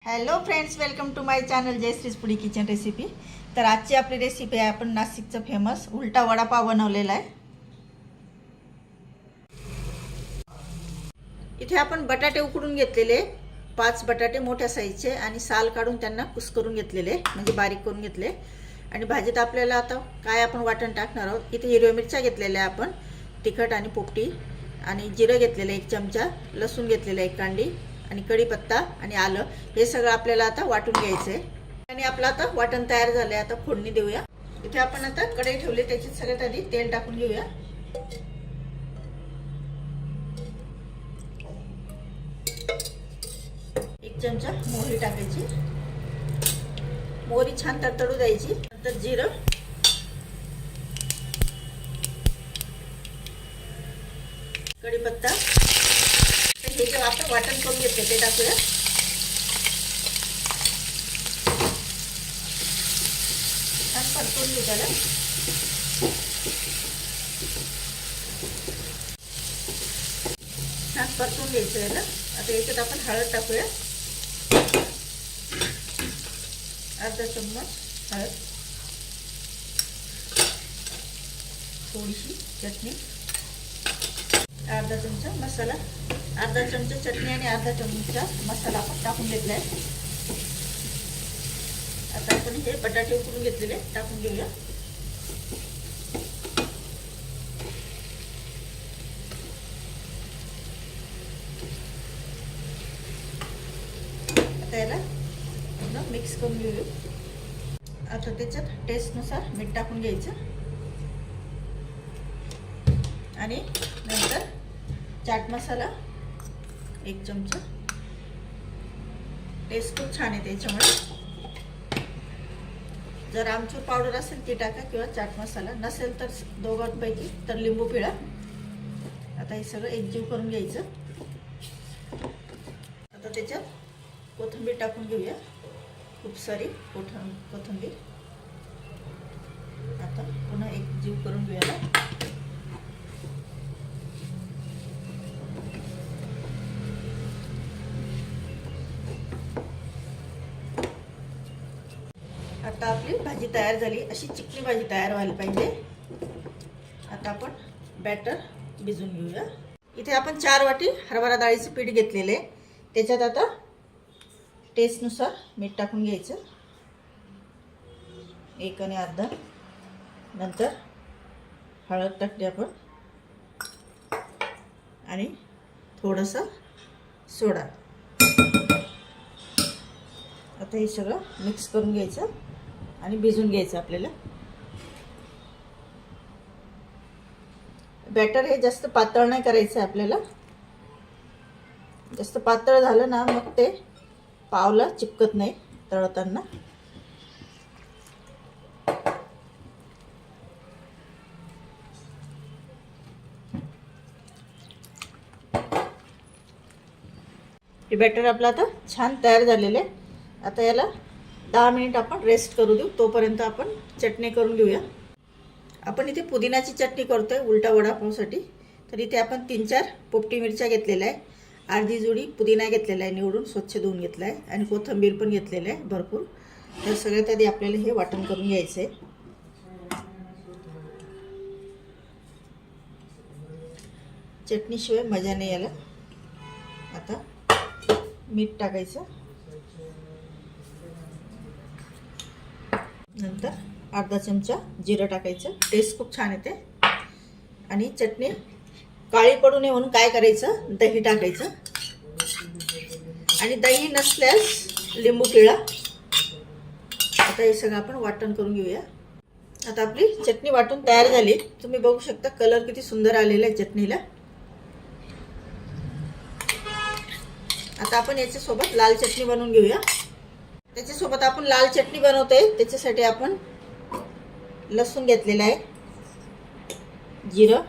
Hello friends, welcome to my channel Jayashree's foodie kitchen recipe. तर आजची आपली रेसिपी आहे आपण नाशिकचा फेमस उलटा वडापाव बनवलेला आहे। इथे आपण बटाटे उकडून घेतलेले 5 बटाटे मोठ्या साईजचे आणि साल काढून त्यांना कुस्करून घेतलेले, म्हणजे बारीक करून घेतले। आणि भाजीत आपल्याला आता काय आपण वाटण टाकणार आहोत। इथे हिरव्या मिरच्या घेतलेल्या आपण, तिखट आणि पोपटी आणि जिरं घेतलेलं 1 चमचा, लसूण घेतलेला 1 कांडी आणि कढीपत्ता आणि आलं, हे सगळं आपल्याला आता वाटून घ्यायचं आहे। आणि आपलं आता वाटण तयार झालं आहे। आता फोडणी देऊया। इथे आपण आता कढई ठेवली, त्याच्यात सगळ्यात आधी तेल टाकून घेऊया। एक चमचा मोहरी टाकायची, मोहरी छान तडतडू द्यायची। नंतर जिरं, कढीपत्ता, हे जे आपण वाटण करून घेतले ते टाकूया। छान परतून घेऊ त्याला। छान परतून घ्यायचं याला। आता याच्यात आपण हळद टाकूया, अर्धा चम्मच हळद, थोडीशी चटणी, अर्धा चमचा मसाला, अर्धा चमचा चटणी आणि अर्धा चमचा मसाला आपण टाकून घेतलाय। आता आपण हे बटाटे उकडून घेतलेले टाकून घेऊया। आता याला पूर्ण मिक्स करून घेऊया। आता त्याच्यात टेस्टनुसार मीठ टाकून घ्यायचं आणि नंतर चाट मसाला 1 चमचा। टेस्ट खूप छान येते याच्यामुळे। जर आमचूर पावडर असेल ती टाका किंवा चाट मसाला, नसेल तर दोघांपैकी तर लिंबू पिळा। आता हे सगळं एकजीव करून घ्यायचं। आता त्याच्यात कोथिंबीर टाकून घेऊया, खूप सारी कोथिंबीर। आता पुन्हा एकजीव करून घेऊया। आता आपली भाजी तयार झाली, अशी चिकनी भाजी तयार व्हायला पाहिजे। आता आपण बॅटर भिजवून घेऊया। इथे आपण 4 वाटी हरभरा डाळीचे पीठ घेतलेले, त्याच्यात आता टेस्टनुसार मीठ टाकून घ्यायचं, 1 आणि अर्धा। नंतर हळद टाकली आपण आणि थोडासा सोडा। आता हे सगळं मिक्स करून घ्यायचं आणि भिजवून घ्यायचं आपल्याला। बॅटर हे जास्त पातळ नाही करायचं आपल्याला, जास्त पातळ झालं ना मग ते पावला चिपकत नाही तळताना। हे बॅटर आपलं आता छान तयार झालेलं आहे। आता याला 10 मिनिट आपण रेस्ट करू देऊ, तोपर्यंत आपण चटणी करून घेऊया। आपण इथे पुदिनाची चटणी करतोय उलटा वडापावसाठी। तर इथे आपण 3-4 पोपटी मिरच्या घेतलेल्या आहे, अर्धी जुडी पुदिना घेतलेला आहे, निवडून स्वच्छ धुवून घेतला आहे, आणि कोथिंबीर पण घेतलेलं आहे भरपूर। तर सगळ्यात आधी आपल्याला हे वाटण करून घ्यायचं आहे। चटणीशिवाय मजा नाही याला। आता मीठ टाकायचं, नंतर अर्धा चमचा जिरं टाकायचं, टेस्ट खूप छान येते। आणि चटणी काळी पडू नये म्हणून काय करायचं, दही टाकायचं, आणि दही नसल्यास लिंबू पिळा। आता हे सगळं आपण वाटण करून घेऊया। आता आपली चटणी वाटून तयार झाली, तुम्ही बघू शकता कलर किती सुंदर आलेला आहे चटणीला। आता आपण याच्यासोबत लाल चटणी बनवून घेऊया। त्याच्यासोबत आपण लाल चटणी बनवतोय, त्याच्यासाठी आपण लसूण घेतलेला आहे, जिरं,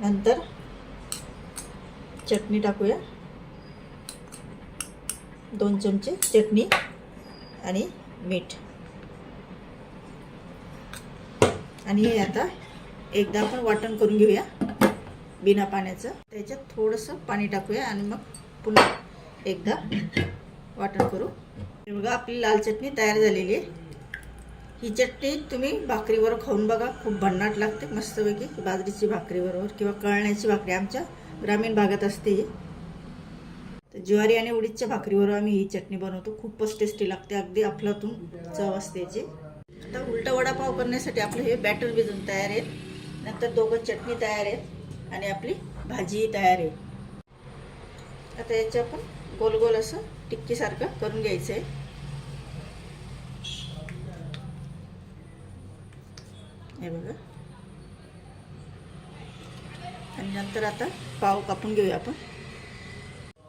नंतर चटणी टाकूया, 2 चमचे चटणी आणि मीठ। आणि हे आता एकदा आपण वाटण करून घेऊया बिना पाण्याचं। त्याच्यात थोडंसं पाणी टाकूया आणि मग पुन्हा एकदा वाटण करू. हे बघा आपली लाल चटणी तयार झालेली आहे. ही चटणी तुम्ही भाकरीवर खाऊन बघा, खूप भन्नाट लागते मस्तपैकी. बाजरीची भाकरीबरोबर किंवा कळण्याची भाकरी आमच्या ग्रामीण भागात असते. तर ज्वारी आणि उडीदच्या भाकरीवर आम्ही ही चटणी बनवतो. खूपच टेस्टी लागते, अगदी अफलातून चव असते याची. आता उलटा वडापाव करण्यासाठी आपलं हे बॅटर भिजून तयार आहे. नंतर दोघं चटणी तयार आहे आणि आपली भाजी तयार आहे. आता याचं आपण गोल गोल असं टिक्कीसारखं करून घ्यायचं आहे. हे बघा. आणि नंतर आता पाव कापून घेऊया आपण.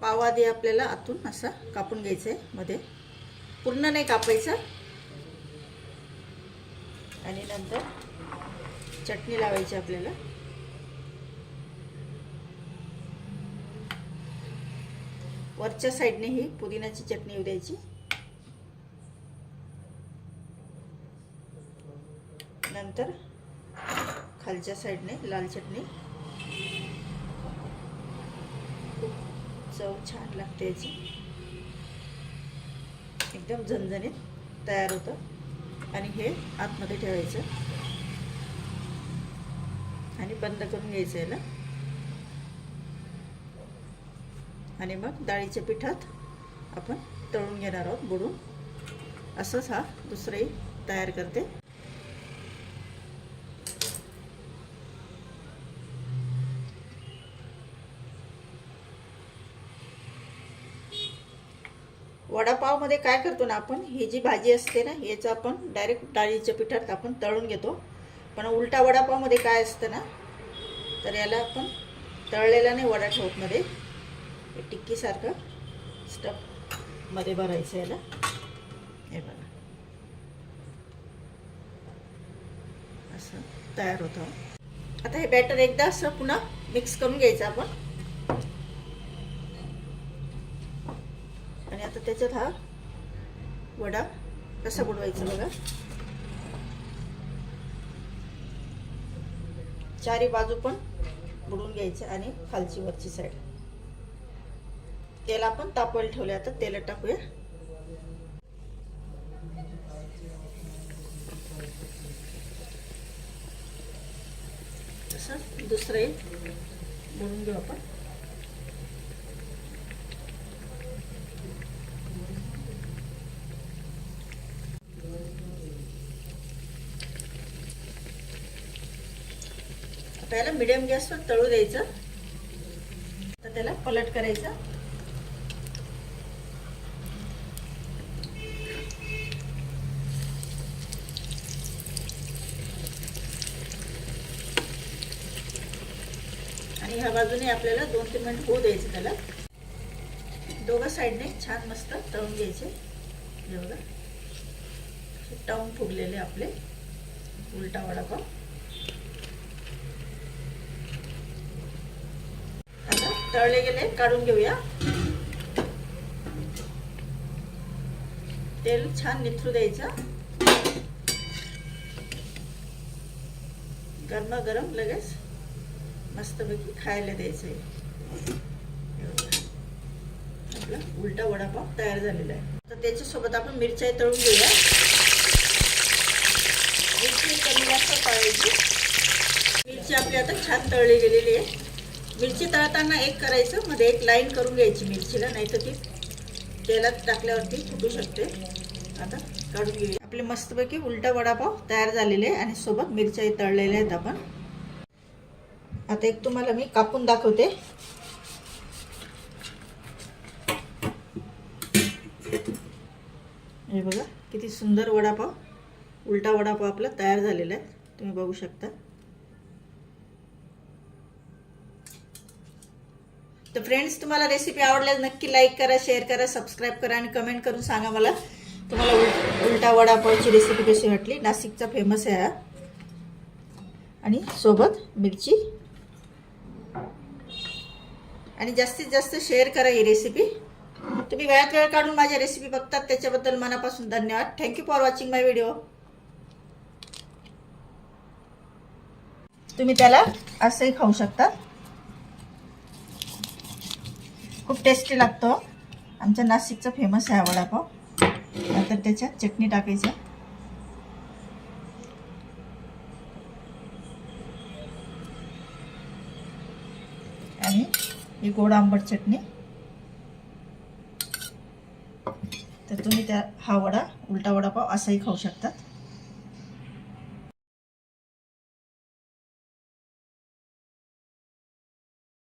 पाव आधी आपल्याला आतून असा कापून घ्यायचा आहे, मध्ये पूर्ण नाही कापायचा. आणि नंतर चटणी लावायची आपल्याला. वरच्या साईडने ही पुदिन्याची चटणी येऊ द्यायची. नंतर खालच्या साईडने लाल चटणी. खूप चव छान लागते याची, एकदम झणझणीत तयार होतं. आणि हे आतमध्ये ठेवायचं आणि बंद करून घ्यायचं याला. आणि मग डाळीच्या पिठात आपण तळून घेणार आहोत बुडून. असंच हा दुसराही तयार करते. वडापावमध्ये काय करतो ना आपण, ही जी भाजी असते ना याचं आपण डायरेक्ट डाळीच्या पिठात आपण तळून घेतो. पण उलटा वडापावमध्ये काय असतं ना, तर याला आपण तळलेला नाही वडा ठेवत, मध्ये टिक्कीसारखं स्टफ मध्ये भरायचं याला. हे बघा असं तयार होतं. आता हे बॅटर एकदा असं पुन्हा मिक्स करून घ्यायचं आपण. आणि आता त्याच्यात हा वडा कसा बुडवायचा बघा. चारी बाजू पण बुडवून घ्यायचं आणि खालची वरची साईड. तेल आपण तापवायला ठेवले. आता तेलात टाकूया. तसं दुसरंही बुडवून घेऊ आपण. त्याला मीडियम गॅसवर तळू द्यायचं. तर त्याला पलट करायचा. आणि ह्या बाजूने आपल्याला 2-3 मिनिट होऊ द्यायचं त्याला. दोघं साईडने छान मस्त तळून घ्यायचे. हे बघा टाऊन फुगलेले आपले उलटा वडापाव. तळले गेले, काढून घेऊया. तेल छान निथरू द्यायचं. गरमागरम लगेच मस्तपैकी खायला द्यायचं. आपला उलटा वडापाव तयार झालेला आहे. तर त्याच्यासोबत आपण मिरच्या तळून घेऊया. मिरची कमी जास्त तळायची. मिरची आपली आता छान तळली गेलेली आहे. मिरची तळताना एक करायचं, मध्ये एक लाईन करून घ्यायची मिरचीला, नाही तर ती तेलात टाकल्यावरती फुटू शकते. आता काढून घेऊया. आपले मस्तपैकी उलटा वडापाव तयार झालेले आहे आणि सोबत मिरच्या तळलेल्या आहेत आपण. आता एक तुम्हाला मी कापून दाखवते. हे बघा किती सुंदर वडापाव, उलटा वडापाव आपला तयार झालेला आहे. तुम्ही बघू शकता. तर फ्रेंड्स, तुम्हाला रेसिपी आवडल्यास नक्की लाईक करा, शेअर करा, सबस्क्राईब करा आणि कमेंट करून सांगा मला तुम्हाला उलटा वडापावची रेसिपी कशी वाटली. नाशिकचा फेमस आहे हा. आणि सोबत मिरची. आणि जास्तीत जास्त शेअर करा ही रेसिपी. तुम्ही वेळात वेळ काढून माझ्या रेसिपी बघतात त्याच्याबद्दल मनापासून धन्यवाद. Thank you for watching my video. तुम्ही त्याला असंही खाऊ शकता. खूप टेस्टी लागतो आमच्या नाशिकचा फेमस आहे हा वडापाव. नंतर त्याच्यात चटणी टाकायचं आणि ही गोड आंबट चटणी. तर तुम्ही हा वडा उलटा वडापाव असाही खाऊ शकतात.